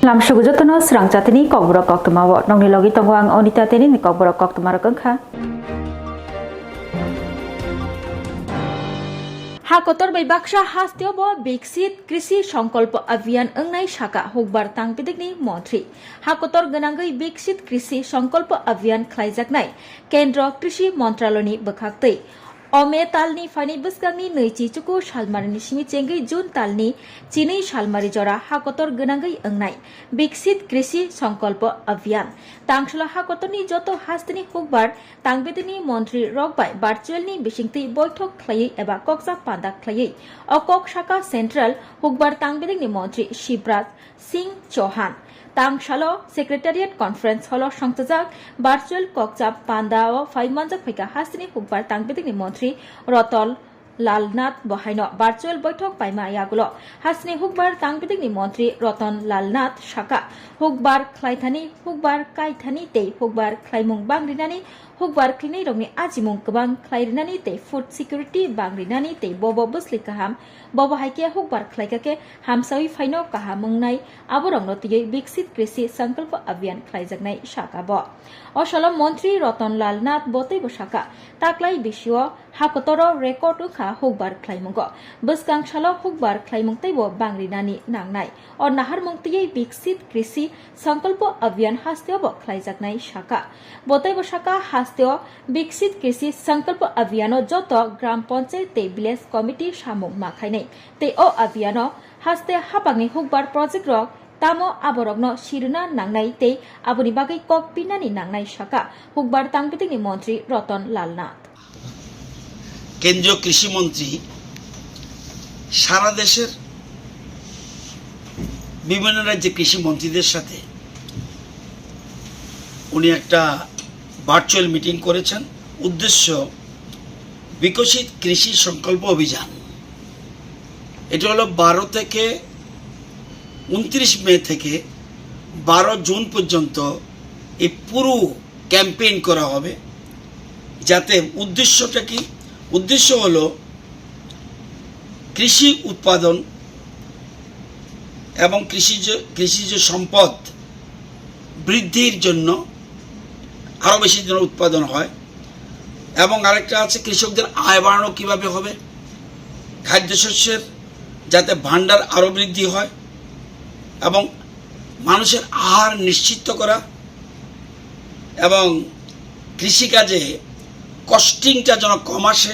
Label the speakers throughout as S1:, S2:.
S1: Lamsugu jotono Swrangchati ni Kokborok Koktwma wo nongni logi tongo ang onita teni ni Kokborok Koktwma rokongkha. Hakotor bai baksa hastio bo Biksit Krishi Sankalp Abhiyan ongnai saka hokbar tangpidikni mantri. Hakotor ganangai Biksit Krishi Sankalp Abhiyan khlaijaknai Kendra Krishi Mantralayoni bokhaktei. Ome talni fani buskangni neichi chuku salmarni simi chengai June talni chini salmari jora hakotor ganangai ongnai Biksit Krishi Sankalp Abhiyan. Tangshala hakotorni joto hastini hokbar tangbedini mantri rokbai virtualni bisingtei boithok khlaiei eba koksa panda khlaiei. Okok Shaka Central hokbar tangbedini mantri Shivraj Singh Chauhan. Tangsalo Secretariat Conference Hall Songtajak Virtual Kokchap Panda o Faimanjak Phika Hastini hokbar tangbedini mantri Rotol Lalnath Bohaino virtual বৈঠক পাইমা ইয়াগুলো হাসনি হুকবার তাংবিদিকনি মন্ত্রী রতন লালনাথ শাকা হুকবার খ্লাইথানি হুকবার কাইথানি তে হুকবার খ্লাইমুং বাংরিনানি হুকবার খ্লিनै রংनि आजिमुं गोबां ख्लाइरिनानि ते food security बांग्रिनानि ते बबो बुस्लि काहाम बबो हाइके हुकबार ख्लाइकाके हामसावि फाइनो काहामुंनाय आबोरंनो तियै विकसित कृषि संकल्प अभियान ख्लाइजाकनाय शाकाबो अशलम मन्त्री रतन लालनाथ बतैबो शाका ताक्लाइ बिसियो हाकतरो रेकर्ड उखा हुकबार ख्लाइमुंगो बसगांसालो हुकबार ख्लाइमुंतैबो बांग्रिनानि नांनाय अ नाहारमुंतियै विकसित कृषि संकल्प अभियान हास्तेबो ख्लाइजाकनाय शाका बतैबो शाका हास्तेओ विकसित कृषि संकल्प अभियानो जतो ग्राम पंचायत ते विलेज कमिटी सामुं माखाइनाय ते ओ अभियानो हास्ते हापांनि हुकबार प्रोजेक्ट रक तामो आबरगनो शिरुना नांनाय ते आबुनि बागै ककपिनानि नांनाय शाका हुकबार तांगबिदिकनि मन्त्री रतन लालनाथ
S2: কেন্দ্রীয় কৃষি মন্ত্রী সারা দেশের বিভিন্ন রাজ্যে কৃষি মন্ত্রীদের সাথে উনি একটা ভার্চুয়াল মিটিং করেছেন উদ্দেশ্য বিকশিত কৃষি সংকল্প অভিযান এটা হলো 12 থেকে 29 মে থেকে 12 জুন পর্যন্ত এই পুরো ক্যাম্পেইন করা হবে যাতে উদ্দেশ্যটা কি উদ্দেশ্য হলো কৃষি উৎপাদন এবং কৃষিজ সম্পদ বৃদ্ধির জন্য আরো বেশি যেন উৎপাদন হয় এবং আরেকটা আছে কৃষকদের আয় বাড়ানো কিভাবে হবে খাদ্যশস্যের যাতে ভান্ডার আরো বৃদ্ধি হয় এবং মানুষের আহার নিশ্চিত করা এবং কৃষিকাজে কস্টিংটা যেন কম আসে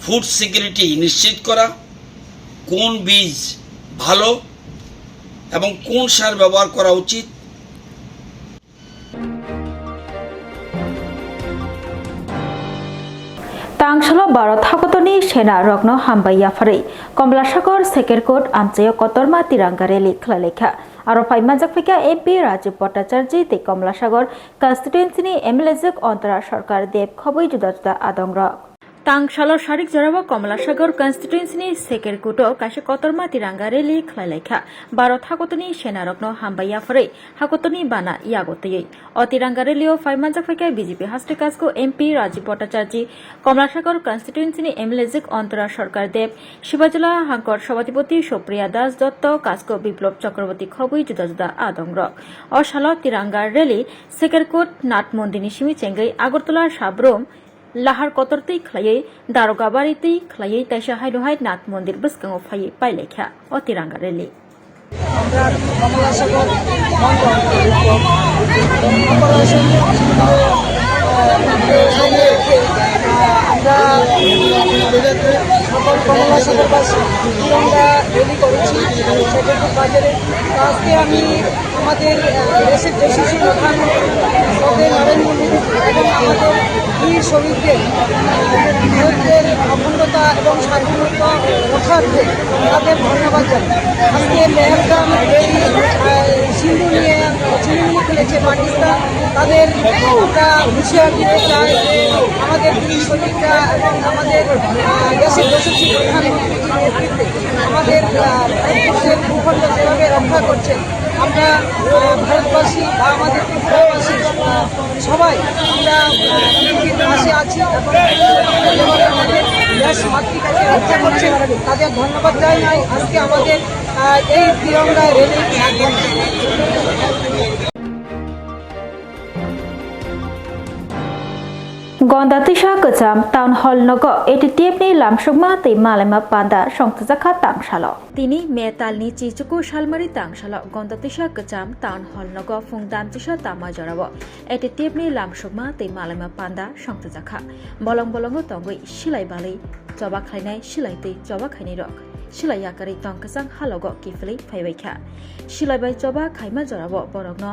S2: ফুড সিকিউরিটি নিশ্চিত করা কোন বীজ ভালো এবং কোন সার ব্যবহার করা উচিত
S1: तांगसालो भारत हाकतनि सेना रग्न हामबाया फारै कमलासागर सेकेरकोट आमचायो कतरमा तिरंगा रैली खलालेखा आरो फाइमाजाक फैका एमपी राजीव भट्टाचार्य ते कमलासागर कन्स्टिट्युएन्सिनि एमएलएजक अन्तरा सरकार देव खबै जुदा जुदा आदंग्र तांगसालो सारिक जराबो कमलासागर कन्स्टिट्युएन्सिनि सेकेरकोटो कासे कतरमा तिरंगा रैली खलालेखा भारत हाकतनि सेना रग्न हामबाया फारै हाकतनि बाना यागतयै अ तिरंगा रैलिओ फाइमाजाक फैका बीजेपी हास्टेकासको एमपी राजीव भट्टाचार्य कमलासागर कन्स्टिट्युएन्सिनि एमएलएजक अन्तरा सरकार देव शिवाजला हांकर सभापति सुप्रिया दास दत्त कासको विप्लव चक्रवर्ती खबै जुदा जुदा आदंग्र अशालो तिरंगा रैली सेकेरकोट नाथ मन्दिरनि सिमी चेंगै आगरतला साब्रम लाहार कतरतै खलायै दारोगाबारितै खलायै ताइसा हाइलोहाय नाथ मन्दिर बसगाङाव फायै पाइलेखा अ तिरंगा रैली
S3: আমরা কমলাসাগর আমরা সকল কমলাসাগরবাসী তিরঙ্গা রেলি করেছি সেক্ষেত্রে বাজারে আজকে আমি আমাদের দেশের যশস্বী প্রধানমন্ত্রী নরেন্দ্র মোদী এবং আমাদের বীর শহীদদের অখণ্ডতা এবং সার্বভৌমত্ব রক্ষার্থে তাদের ধন্যবাদ জানাই আজকে মেহেরগাম রেলি সিন্ধু নিয়ে চিনি খেলেছে পাকিস্তান তাদের আমরা হুঁশিয়ার দিতে চাই আমাদের বীর শহীদরা এবং আমাদের দেশের যশস্বী প্রধানমন্ত্রী নেতৃত্বে আমাদের ভারতবর্ষের ভূখণ্ড যেভাবে রক্ষা করছেন, আমরা ভারতবাসী বা আমাদের ত্রিপুরাবাসী সবাই আমরা পৃথিবীর পাশে আছি এবং যেভাবে আমাদের দেশ মাতৃকাকে রক্ষা করছেন তাদের ধন্যবাদ জানাই। আজকে আমাদের এই তিরঙ্গা র্যালির মাধ্যমে
S1: Gondatisha kecam town hall nogo etitiep ni lamsukma te malama panda songtjaka tangshalo tini metal ni chichuku shalmari tangshalo Gondatisha kecam town hall nogo fungdam tisha tama jorabo etitiep ni lamsukma te malama panda songtjaka bolong bolongo tongoi silai balai joba khainai silai te joba khainai rok silai yakari tongkasang halogo kifli phaibaikha silai bai joba khaima jorabo borokno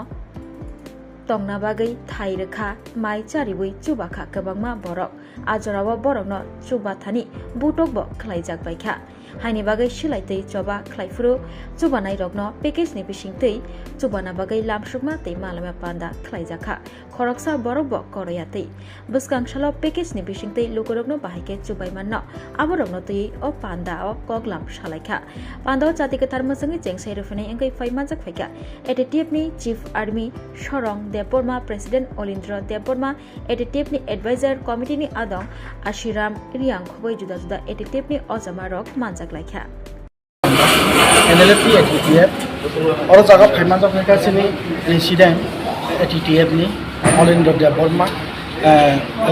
S1: tongna bagai thai rekha mai charibui chubakha kabangma borok ajorawa borokno chubathani butok bo khlaijak baikha haini bagai silaitei choba khlaifuru chubanai rokno package ni bisingtei chubana bagai lamsukma tei malama panda khlaijakha khoroksa borok bo koroyatei buskangshalo package ni bisingtei lukorokno bahaike chubaimanno aborokno tei o panda o koklam salaikha panda jati kathar masangi jengsai rufani engkai faimajak phaika etetiep ni chief army Sorong Deborma President Olindra Deborma etetiep ni advisor committee ni adong Ashiram Riang khoboi juda juda etetiep ni ojama rok manjak laikha
S4: NLP ATTF और जगह फाइमान जब निकाल सिनी incident ATTF नि Olindra Deborma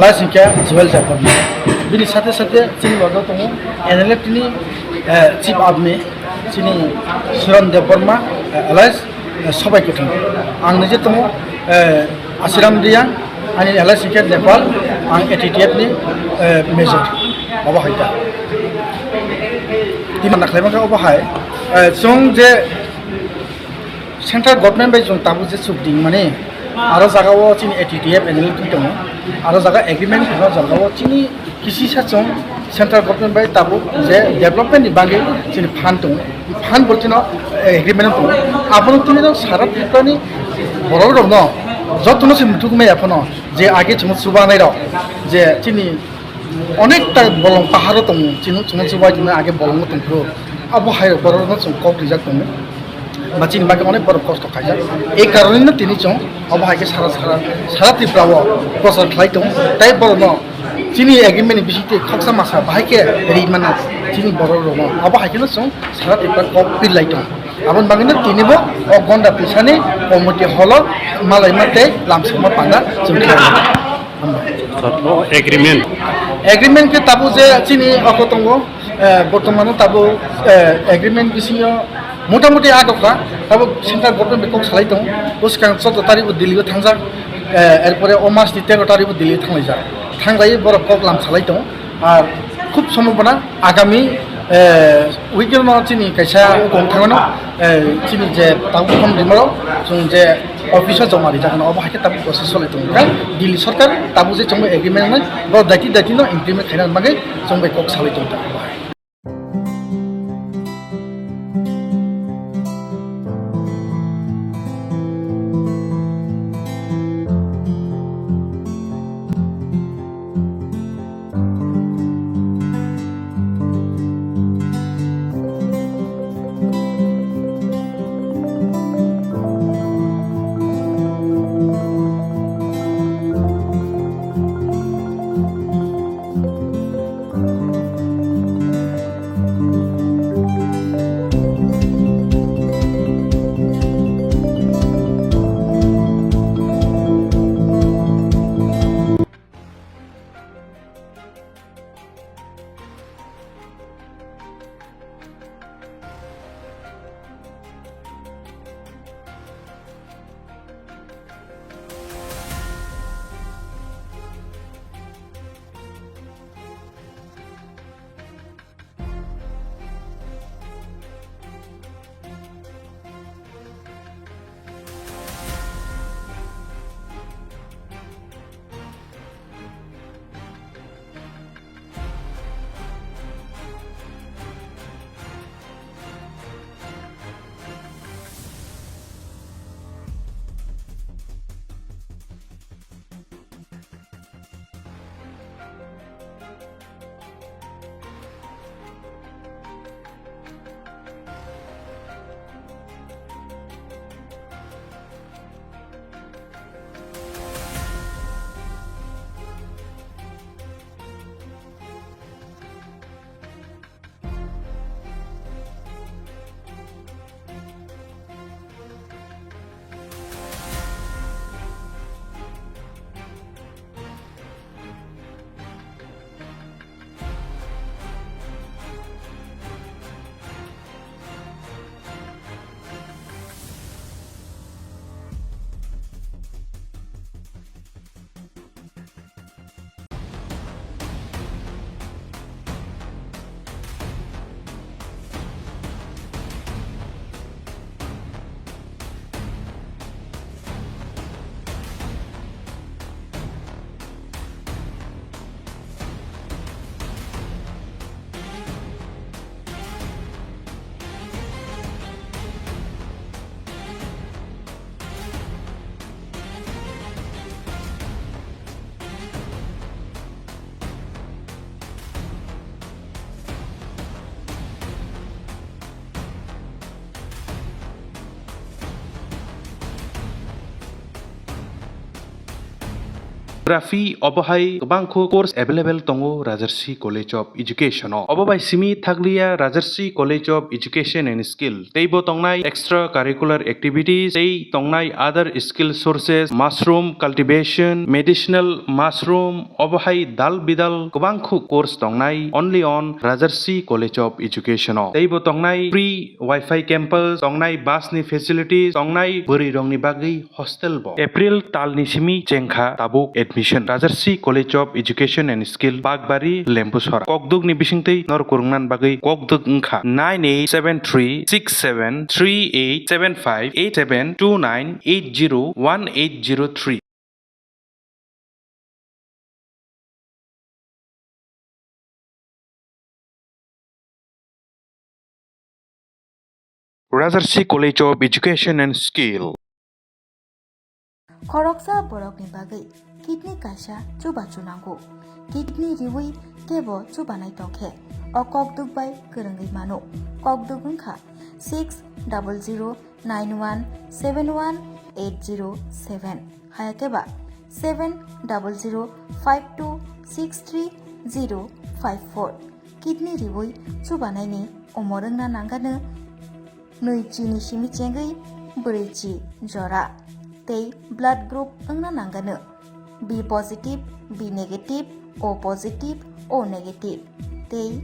S4: लाइसिंका Juwel Deborma बिनि साथे साथे सिनी वर्ग तंगो NLP नि चीफ आर्मी सिनी Swrang Deborma लाइस सबाय केथों आं निजे तंगो आसिराम रियां आंनि लाइसिंका नेपाल आं ATTF नि मेजर माबा हायदा दिमान नाख्लायमाखा अबाहाय जों जे सेंट्रल गभर्नमेंट बाय जों ताबु जे सुबदिं माने आरो जागाव चिनि ATTF एनएलएल दङ आरो जागा एग्रीमेंट खा जागाव चिनि किसि साचों सेंट्रल गभर्नमेंट बाय ताबु जे डेभलपमेंट नि बागै चिनि फान्ड दङ फान्ड बर्तिनो एग्रीमेंट दङ आपन तिनो सारा पिपानि बरग दङ जतनो से मुथुकमे आपन जे आगे चमत सुबानाय र जे चिनि अनेकटा बलं पाहाड़ दङ चिनु चमत सुबाय दिनो आगे बलं दंखो अब हाय बरनो जों कक रिजाक दङ माचिनि बागे अनेक बर कष्ट खायजा এই কারণে তিনি जों अब हायके सारा त्रिपुराव प्रसार खालाय दं ताइ बरनो चिनि एग्रीमेंट बिसिते खक्सा मासा बाहायके रिमान चिनि बर दङ अब हायकेनो जों सारा त्रिपुरा कप बिलाय दं आबन बागैनो तिनिबो अ गन्दा पिसानि कमिटि हल मालाय माते लामसमा पाना जों एग्रीमेंट के ताबु जे चिनि अकतंगो बर्तमान ताबु एग्रीमेंट बिसियो मोटामुटी आगका ताबु सेंट्रल गभर्नमेंट बेखौ सालाय दं उसकां 14 तारिख दिल्लीआव थांजा एरपरे अमास 13 तारिख दिल्ली थांलायजा थांलाय बर प्रग्राम सालाय दं आर खूब सम्भावना आगामी उइकेन चिनि कायसा गं थांनो चिनि जे ताबु खम दिमाव जों जे अफिसाव जमारि जागोन अब हाके ताबु प्रसेस सलाय दं दिल्ली सरकार ताबु जे जों एग्रीमेंट नै ब दायति नो इमप्लिमेंट खायना बागै जों बेखौ सालाय दं
S5: Grafi obahai bangko course available tongo Rajarsi College of Education. Obabai simi thaglia Rajarsi College of Education and Skill. Teibo tongnai extracurricular activities. Tei tongnai other skill sources. Mushroom cultivation, medicinal mushroom. Obahai dal bidal bangko course tongnai only on Rajarsi College of Education. Teibo tongnai free Wi-Fi campus. Tongnai bus ni facilities. Tongnai buri rongni bagi hostel bo. April tal ni simi jengkha tabuk admission Rajarsi College of Education and Skill Bagbari Lempusora Kokduk ni bisingtei nor kurungnan bagai Kokduk ngkha 98736738758729801803 Rajarsi College of Education and Skill
S1: Koroksa borok ni bagai kidney kaisa chuba chunango kidney riwi kebo chuba nai tongkhe o kokduk bai kerengai mano kokduk ngkha 6009171807 hayakeba 7005263054 kidney riwi chuba nai ni omorengna nangano noichi ni simi chengai breichi jora tei blood group angna nangano B positive, B negative, O positive, O negative tei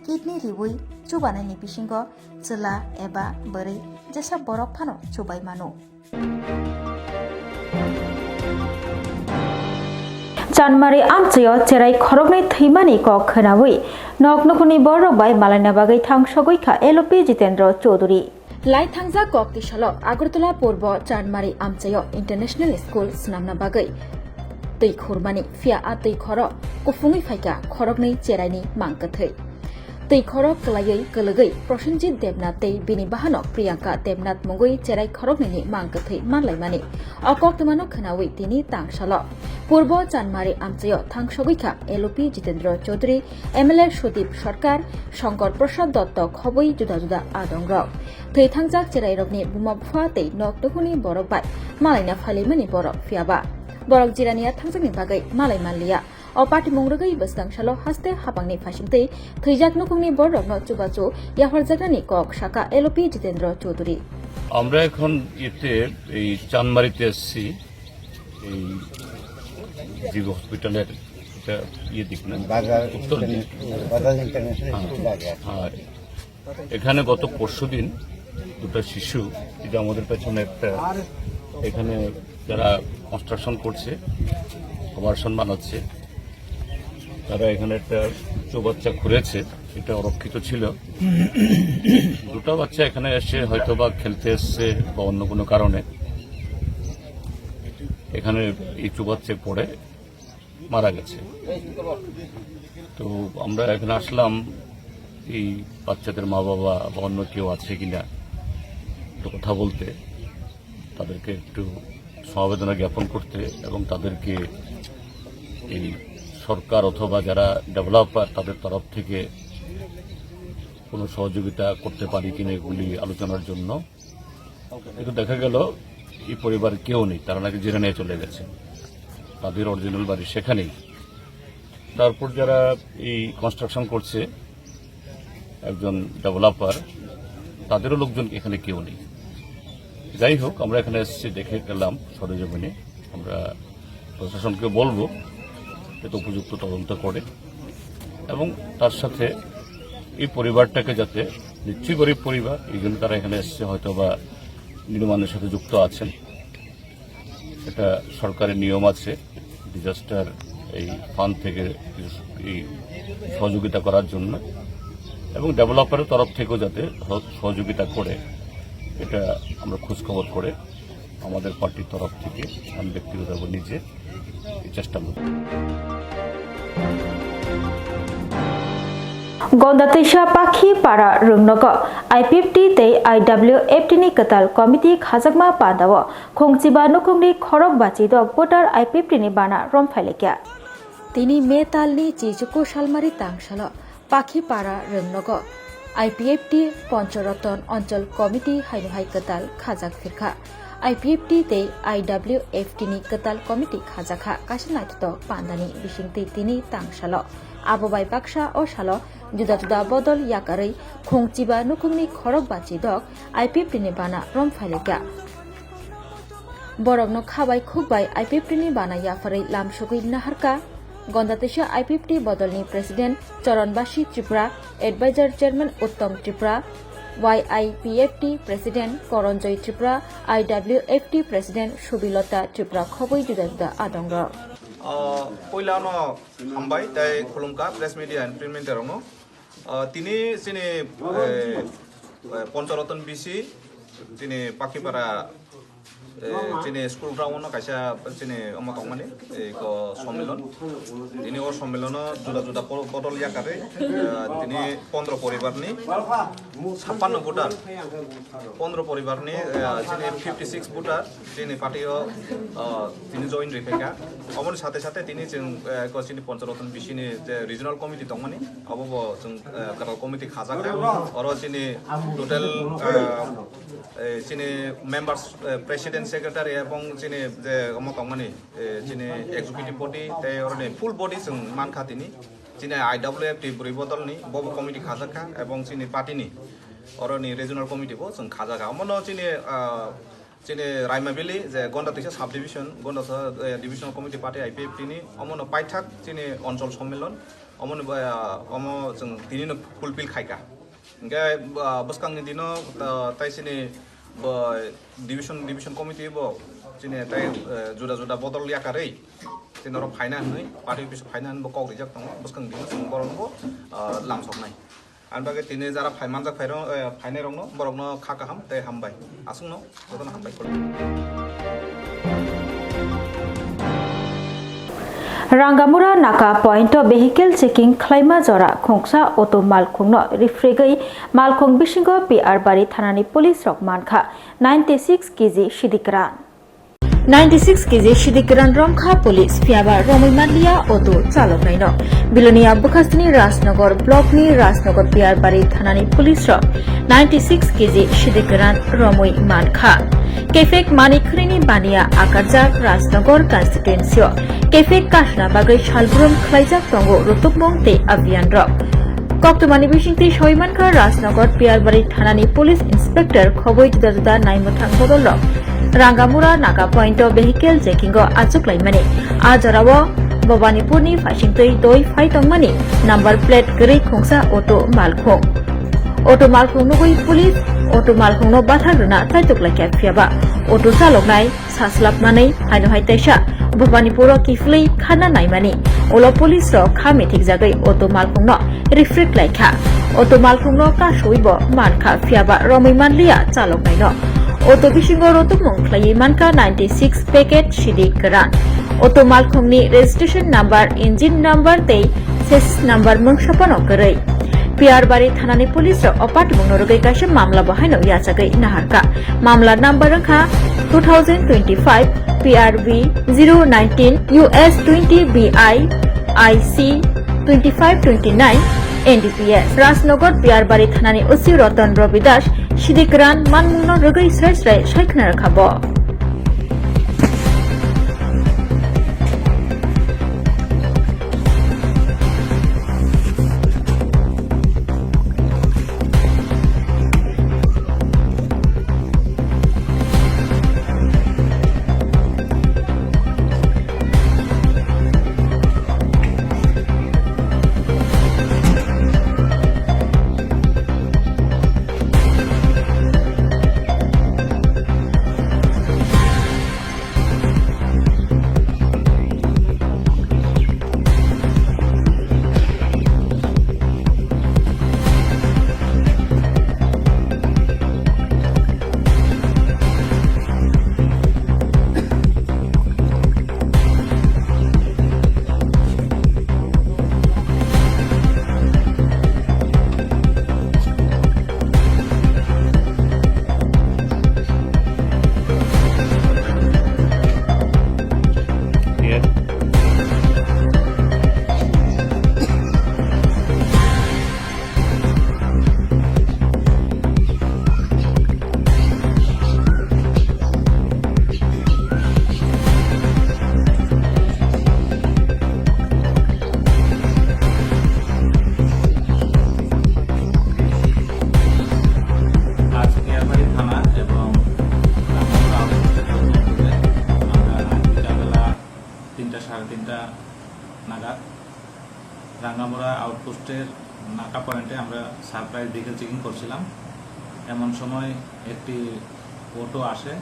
S1: kidney riwi chubanai ni bisingo chela eba borei jesa borok phano chubai mano Janmari amchayo cherai khoroknai thimani kok khanawi noknokuni borok bai malaina bagai thangsogoi kha LP Jitendra Chaudhary Lai thangja kokti salo Agartala Purbo Janmari amchayo International School snamna bagai tei khurmani fia a tei khoro kufungi phaika khoroknai cheraini mangkathai tei khorok klayai kalagai Prosenjit Debnath tei bini bahano Priyanka Debnath mongoi cherai khoroknai mangkathai manlaimani Koktwma no khanawi tini tangsalo Purbo Janmari amchayo thangsogoi kha LP Jitendra Chaudhary MLA Sudip Sarkar Shankar Prasad Dotto khoboi juda juda adongrok tei thangjak cherai rokni buma phua tei noknokuni borok bai malaina phalimani borok fiaba borok jirania thangjakni bagai malai manliya o party mongrogai basdangsalo haste hapangni phasingtei thijak nokungni borokno chubachu yaharjakani kok shaka LP Jitendra Chaudhary
S6: আমরা এখন এতে এই চানমারিতে এসেছি এই জীব হসপিটালের এটা দিক না উত্তর দিক আর এখানে গত পরশুদিন দুটো শিশু এটা আমাদের পেছনে একটা এখানে যারা কনস্ট্রাকশন করছে আবাসন বানাচ্ছে তারা এখানে একটা চৌবাচ্চা খুঁড়েছে এটা অরক্ষিত ছিল দুটো বাচ্চা এখানে এসে হয়তো বা খেলতে এসছে বা অন্য কোনো কারণে এখানে এই চৌবাচ্চায় পড়ে মারা গেছে তো আমরা এখানে আসলাম এই বাচ্চাদের মা বাবা বা অন্য কেউ আছে কিনা একটু কথা বলতে তাদেরকে একটু সমবেদনা জ্ঞাপন করতে এবং তাদেরকে এই সরকার অথবা যারা ডেভেলপার তাদের তরফ থেকে কোনো সহযোগিতা করতে পারি কিনা এগুলি আলোচনার জন্য কিন্তু দেখা গেল এই পরিবারের কেউ নেই তারা নাকি জেনে নিয়ে চলে গেছে তাদের অরিজিনাল বাড়ি সেখানেই তারপর যারা এই কনস্ট্রাকশন করছে একজন ডেভেলপার তাদেরও লোকজন এখানে কেউ নেই যাই হোক আমরা এখানে এসেছি দেখে গেলাম সরেজমিনে আমরা প্রশাসনকে বলবো এটা উপযুক্ত তদন্ত করে এবং তার সাথে এই পরিবারটাকে যাতে নিশ্চয়ই গরিব পরিবার এই জন্য তারা এখানে এসছে হয়তো বা নির্মাণের সাথে যুক্ত আছেন এটা সরকারের নিয়ম আছে ডিজাস্টার এই ফান্ড থেকে এই সহযোগিতা করার জন্য এবং ডেভেলপারের তরফ থেকেও যাতে সহযোগিতা করে এটা আমরা খোঁজখবর করে আমাদের পার্টির তরফ থেকে আমি ব্যক্তিগতভাবে নিজে চেষ্টা করব
S1: Gondatisha Pakhi Para Rungnogo IPFT tei IWFT ni ketal komiti khazakma padawo khongchiba nokongni khorok bachi dok voter IPFT ni bana romphailekia tini metalni chijuko salmari tangsalo Pakhi Para Rungnogo IPFT Ponchoroton Onchol Committee Hainu Hai Ketal Khajak Firkha IPFT te IWFT ni ketal komiti khajaka kasin naito pandani bisingti tini tangsalo abobai baksa o salo juda bodol yakarei khongchiba nukungni khorok bachi dok IPFT ni bana rom phaileka borokno khabai khukbai IPFT ni bana yafarei lamsugui naharka Gondatesha IPFT bodolni president Charanbasi Tripura advisor chairman Uttam Tripura YIPFT president Koronjoy Tripura IWFT president Shubilota Tripura khoboi juda adongra
S7: पहिलानो हामबाय दाय खुलुमका press media end print मिडियायावनो तिनी सिनि पञ्चरतन बिसि तिनी पाखिपारा तिनी school ग्राउन्डनो कायसा तिनी अमतंगमानि एको सम्मेलन तिनी अ सम्मेलन जुदा जुदा बदल याकारे तिनी 15 परिवारनि 56 भोटार 15 परिवारनि तिनी 56 भोटार तिनी पार्टीयाव तिनी जइन रिफेका अमनि साथे साथे तिनी जों सिनि पञ्चरतन बिसिनि जे रिजनल कमिटि दंमानि अबो जों काराल कमिटि खाजाखा अर सिनि टोटल सिनि मेम्बार्स प्रेसिडेन्ट सेक्रेटारि एवं सिनि जे अमतंगमानि सिनि एक्जिक्युटिभ बडी ते अरनि फुल बडी जों मानखातिनि सिनि IWFT बुरै बदलनि बबो कमिटि खाजाखा एवं सिनि पार्टीनि अरनि रिजनल कमिटिबो जों खाजाखा अमनो सिनि रायमाबिलि जे गन्डातैसा साब डिभिजन गन्डासा डिभिजनल कमिटि पार्टी IPFT नि अमनो पाइथाक सिनि अञ्चल सम्मेलन अमनो अम जों दिनिनो फुलफिल खायका इंगे बसकांनि दिनो ताइसिनि डिभिजन कमिटि बो सिनि ताइ जुदा जुदा बदल याकारै तिनरो फाइना हनै पार्टी अफिस फाइना हनबो कग्रि जाक दङ बसकां दिनो जों बरनबो लामसबनाय आनबागे तिनि जारा फाइमानजाक फाइनाय रंनो बरकनो खाकाहाम ताइ हामबाय आसुंनो जतन हामबाय
S1: Rangamura Naka Point vehicle checking Klaima Jora Khongsa Auto Malkhungno Refregai Malkhung Bisingo PR Bari Thanani Police Rok Mankha 96 kg Shidikran 96 kg Shidikran Romkha Police Fiaba Romimanlia Auto Chalok Naino Bilonia Bukhastini Rasnagor Block ni Rasnagor PR Bari Thanani Police Rok 96 kg Shidikran Romui Mankha Kefek Manikrini Bania Akarjak Rasnagor Constituency Kefek Kashna Bagai Shalbrum Klaijak Tongo Rutubmong Te Avian Rock Koktwma ni bisingti Shoimanka Rasnagor Piarbari Thanani Police Inspector Khoboi juda Naimotang Bodolok Rangamura Naka Point vehicle checking go Achuk Laimani Ajarawo Bhawanipurni Fashingtoi Doi Faitongmani number plate Gri Khongsa Auto Malkhung Auto Malkhung Nugui Police Auto Malkhung no Bathagruna Taituk Laikya Fiaba Auto Chaloknai Saslapmanai Haino Haitaisha Bhawanipuro Kifli Khana Naimani Olo Police ro Khami Thikjagai Auto Malkhung no Reflect Laikha Auto Malkhung no Kashuibo Mankha Fiaba Romimanlia Chaloknai no Auto Bisingo Rotumung Khlai Manka 96 packet Shidi Karan Auto Malkhung ni registration number engine number tei ses number mungsapano karai PR Bari Thanani Police ro opat mungnorugai kaisa mamla bahaino yachagai naharka mamla number rangkha 2025 PRV 019 US 20 BI IC 2529 NDPS Rasnagar PR Bari Thanani Usi Ratan Rabidas Shidikran Manmungno Rugai Srai Shaikna Rakhabo
S8: চেকপোস্টের নাকা পয়েন্টে আমরা surprise vehicle checking করছিলাম। এমন সময় একটি auto আসে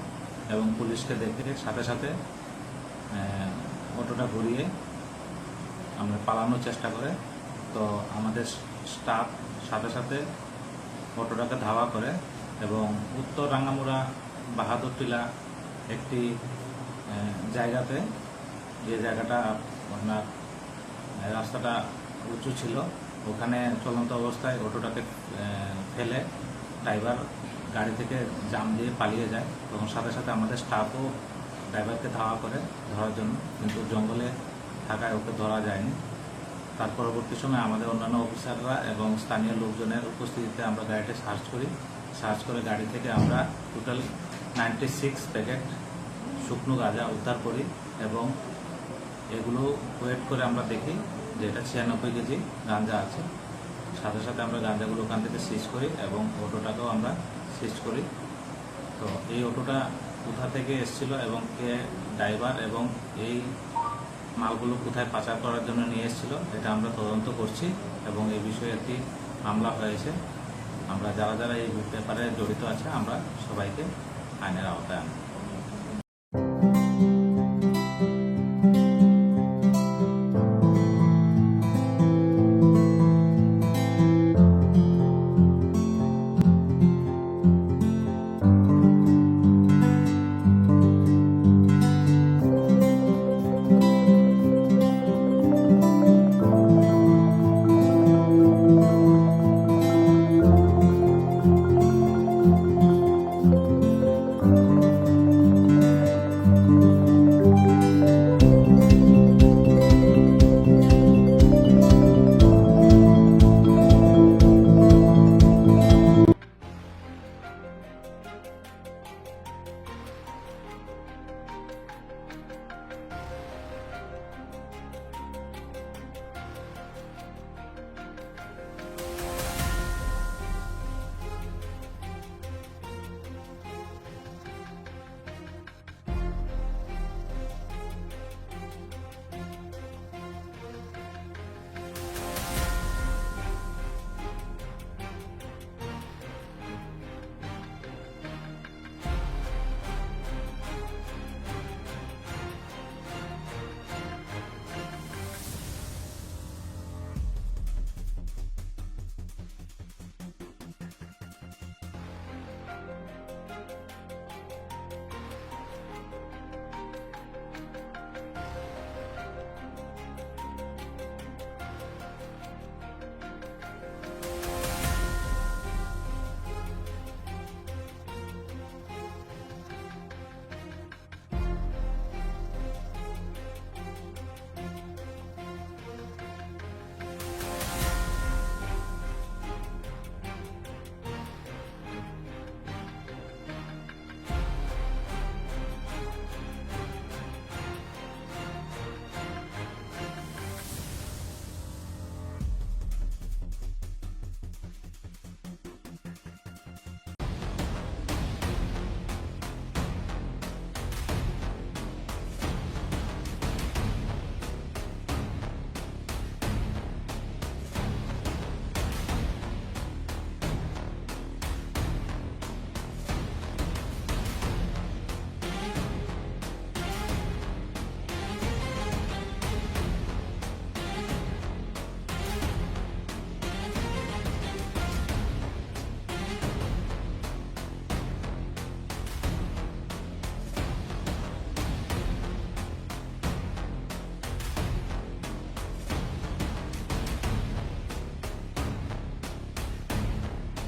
S8: এবং পুলিশকে দেখে সাথে সাথে অটোটা ঘুরিয়ে আমরা পালানোর চেষ্টা করে। তো আমাদের স্টাফ সাথে সাথে অটোটাকে ধাওয়া করে এবং উত্তর রাঙ্গামুড়া বাহাদুরটিলা একটি জায়গাতে, যে জায়গাটা আপনার রাস্তাটা উঁচু ছিল, ওখানে চলন্ত অবস্থায় অটোটাকে ফেলে ড্রাইভার গাড়ি থেকে জাম দিয়ে পালিয়ে যায়। তখন সাথে সাথে আমাদের স্টাফও ড্রাইভারকে ধাওয়া করে ধরার জন্য, কিন্তু জঙ্গলে থাকায় ওকে ধরা যায়নি। তার পরবর্তী সময় আমাদের অন্যান্য অফিসাররা এবং স্থানীয় লোকজনের উপস্থিতিতে আমরা গাড়িটা সার্চ করে গাড়ি থেকে আমরা টোটাল 96 প্যাকেট শুকনো গাঁজা উদ্ধার করি এবং এগুলো ওয়েট করে আমরা দেখি যে এটা 96 কেজি গাঁজা আছে। সাথে সাথে আমরা গাঁজাগুলো ওখান থেকে সিজ করি এবং অটোটাকেও আমরা সিজ করি। তো এই অটোটা কোথা থেকে এসেছিল এবং কে ড্রাইভার এবং এই মালগুলো কোথায় পাচার করার জন্য নিয়ে এসেছিল এটা আমরা তদন্ত করছি এবং এই বিষয়ে একটি মামলা হয়েছে। আমরা যারা যারা এই ব্যাপারে জড়িত আছে আমরা সবাইকে আইনের আওতায় আনব।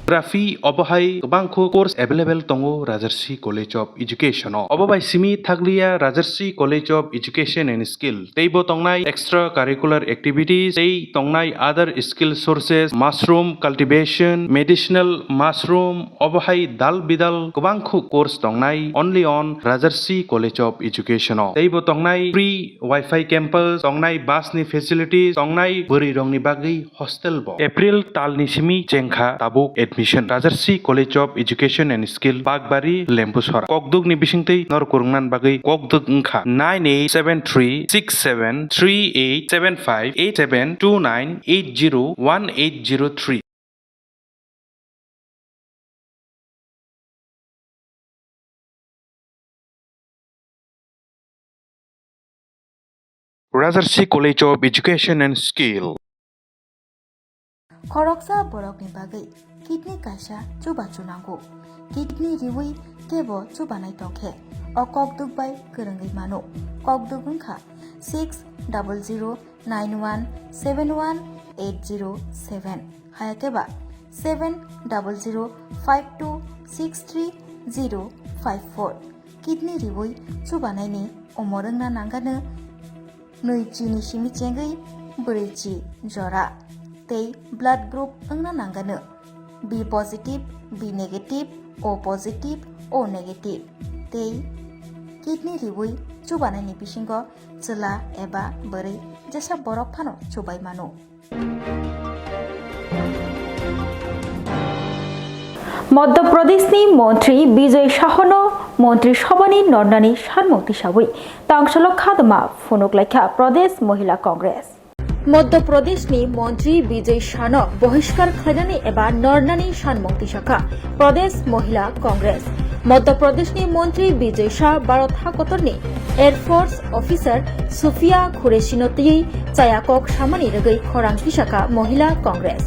S5: ग्राफी अबहाय गोबांखौ कोर्स एभेलेबल दङ राजर्षि कलेज अफ एजुकेशन अबहाय सिमी थागलिया Rajarshi college of education and skill तैबो तंगनाय एक्सट्रा कारिकुलर एक्टिविटीज तै तंगनाय other skill sources mushroom cultivation medicinal mushroom अबहाय दाल बिदाल गोबांखौ कोर्स तंगनाय only on Rajarshi college of education तैबो तंगनाय फ्री वाईफाई कैंपस तंगनाय बसनि फेसिलिटीज तंगनाय बोरै रंनि बागै हस्टेल बो एप्रिल तालनि सिमी जेंखा ताबुक admission Rajarsi College of Education and Skill Bagbari Lembusora Kokduk ni bisingtei nor kurungnan bagai Kokduk ngkha 98736738758729801803 Rajarsi College of Education and Skill
S1: Koroksa borok ni bagai kidney kaisa chuba chunango kidney riwi kebo chubanai tokhe o kokduk bai kerengai mano kokduk ngkha 6009171807 hayakeba 7005263054 kidney riwi chubanai ni omorengna nangano noichini simichengei breichi jora tei blood group engna nangano B positive, B negative, O positive, O negative tei kidney riwi chubanai ni bisingo chela eba borei jesa borok phano chubai mano মধ্যপ্রদেশনি মন্ত্রী বিজয় শাহনো মন্ত্রী সভানি নরনানি সানমতি সাবই তাংসল খাদমা ফনুকলাইখা প্রদেশ মহিলা কংগ্রেস মধ্যপ্রদেশনি মন্ত্রী বিজয় শাহ বহিষ্কার খাইনানি এবা নরনানি সানমতি শাখা প্রদেশ মহিলা কংগ্রেস মধ্যপ্রদেশনি মন্ত্রী বিজয় Shah Bharat হাকতরনি air force officer Sufia খুরেশিনতি চায়াকক সামানি রগৈ খরাংকি শাখা মহিলা কংগ্রেস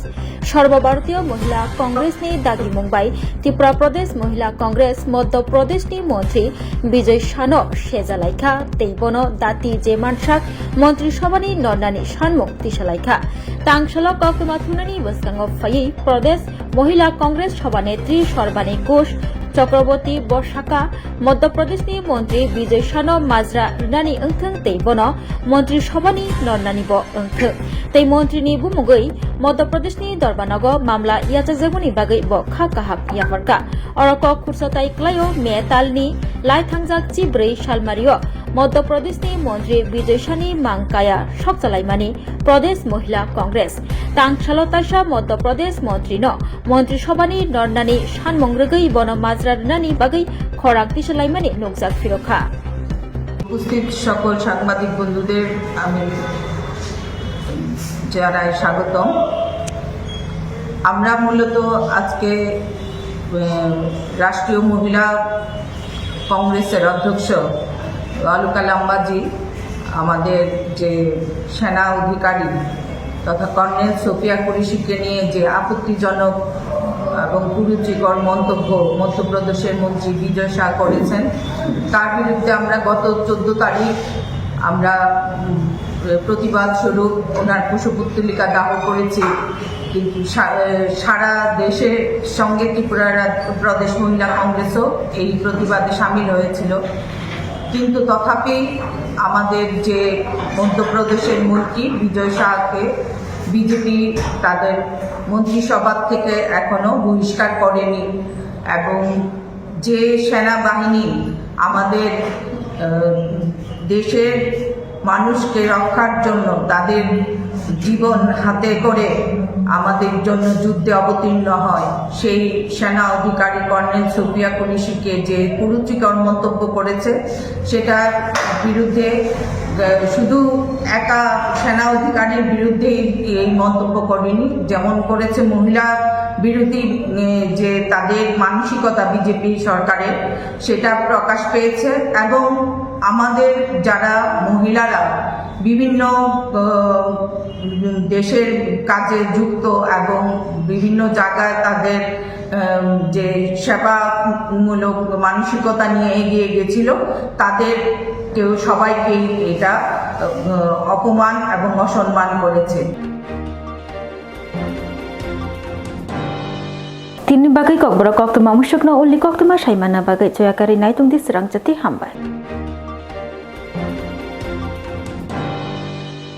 S1: সর্বভারতীয় মহিলা কংগ্রেসনি দাগি মুম্বাই ত্রিপুরা প্রদেশ মহিলা কংগ্রেস মধ্যপ্রদেশনি মন্ত্রী বিজয় শাহ সেজালাইখা তেইবন দাতি যে মানসাক মন্ত্রিসভানি নরনানি সানমুখ তিসালাইখা তাংসল কক্তমা থুনানি বসকাঙ্গ ফাই প্রদেশ মহিলা কংগ্রেস সভানেত্রী সর্বানী ঘোষ চক্রবর্তী বর্ষাকা মধ্যপ্রদেশনি মন্ত্রী বিজয় শাহ মাজরা রিনানি ওংথং তেইবন মন্ত্রিসভানি নরনানি ব ওংথং tei mantri ni bumugoi মধ্যপ্রদেশনি দরবানগ মামলা ইয়াচাকজাগনি বাগৈ ব খা কাহাক ইয়াফারকা অরক খুরসতাই ক্লায়ো মে তালনি লাইথাংজাক চিব্रै সালমারিও মধ্যপ্রদেশনি মন্ত্রী বিজয় শাহনি মাংকায়া সকচালাইমানি প্রদেশ মহিলা কংগ্রেস তাংসাল তাইসা মধ্যপ্রদেশ মন্ত্রী ন মন্ত্রিসভানি নরনানি সানমংরগৈ বন মাজরা রিনানি বাগৈ খরাক তিসালাইমানি নকজাক ফিরখা
S9: উপস্থিত সকল সাংবাদিক বন্ধুদের আমি জানাই স্বাগতম। আমরা মূলত আজকে রাষ্ট্রীয় মহিলা কংগ্রেসের অধ্যক্ষ আলুকা লাম্বাজি আমাদের যে সেনা অধিকারী তথা কর্নেল সোফিয়া কুরেশিকে নিয়ে যে আপত্তিজনক এবং কুরুচিকর মন্তব্য মধ্যপ্রদেশের মন্ত্রী বিজয় শাহ করেছেন তার বিরুদ্ধে আমরা গত 14 তারিখ আমরা প্রতিবাদ স্বরূপ ওনার কুশপুত্তলিকা দাহ করেছি কিন্তু সারা দেশের সঙ্গে ত্রিপুরা প্রদেশ মহিলা কংগ্রেসও এই প্রতিবাদে সামিল হয়েছিল কিন্তু তথাপি আমাদের যে মধ্যপ্রদেশের মন্ত্রী বিজয় শাহকে বিজেপি তাদের মন্ত্রিসভা থেকে এখনো বহিষ্কার করেনি এবং যে সেনাবাহিনী আমাদের দেশের মানুষকে রক্ষার জন্য তাদের জীবন হাতে করে আমাদের জন্য যুদ্ধে অবতীর্ণ হয় সেই সেনা অধিকারী কর্নেল সোফিয়া কুরেশিকে যে কুরুচিকর মন্তব্য করেছে সেটার বিরুদ্ধে শুধু একা সেনা অধিকারীর বিরুদ্ধেই এই মন্তব্য করেনি যেমন করেছে মহিলা বিরোধী যে তাদের মানসিকতা বিজেপি সরকারের সেটা প্রকাশ পেয়েছে এবং আমাদের যারা মহিলারা বিভিন্ন দেশের কাজে যুক্ত এবং বিভিন্ন জায়গায় তাদের যে সেবামূলক মানসিকতা নিয়ে এগিয়ে গেছিল তাদের কেউ সবাইকেই এটা অপমান এবং অসম্মান করেছে।
S1: Tini bagai Kokborok Koktwma musyukna uli Koktwma saimana bagai joyakari naitung di Swrangchati hambai.